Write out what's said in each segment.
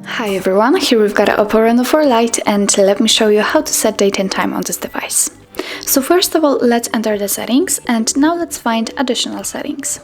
Hi everyone, here we've got an OPPO Reno 4 Lite, and let me show you how to set date and time on this device. So first of all, let's enter the settings, and now let's find additional settings.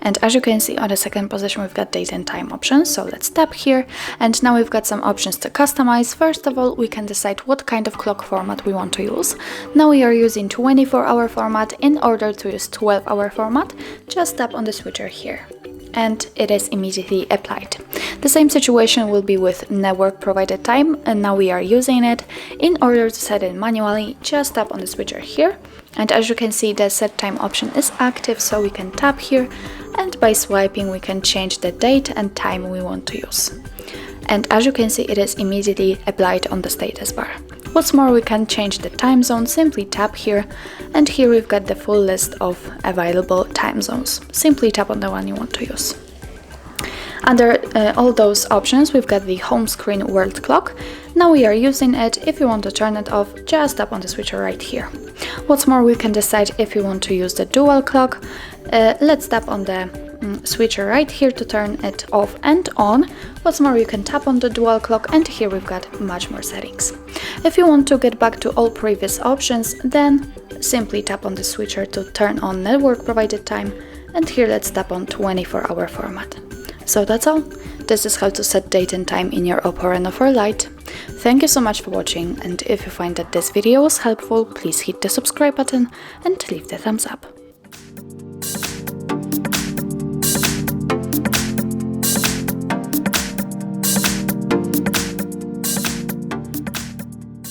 And as you can see, on the second position we've got date and time options, so let's tap here, and now we've got some options to customize. First of all, we can decide what kind of clock format we want to use. Now we are using 24-hour format. In order to use 12-hour format, just tap on the switcher here, and it is immediately applied. The same situation will be with network provided time, and now we are using it. In order to set it manually, just tap on the switcher here, and as you can see, the set time option is active, so we can tap here, and by swiping we can change the date and time we want to use. And as you can see, it is immediately applied on the status bar. What's more, we can change the time zone. Simply tap here, and here we've got the full list of available time zones. Simply tap on the one you want to use. Under all those options, we've got the home screen world clock. Now we are using it. If you want to turn it off, just tap on the switcher right here. What's more, we can decide if you want to use the dual clock. Let's tap on the switcher right here to turn it off and on. What's more, you can tap on the dual clock, and here we've got much more settings. If you want to get back to all previous options, then simply tap on the switcher to turn on network provided time, and here let's tap on 24-hour format. So that's all. This is how to set date and time in your OPPO Reno 4 Lite. Thank you so much for watching, and if you find that this video was helpful, please hit the subscribe button and leave the thumbs up.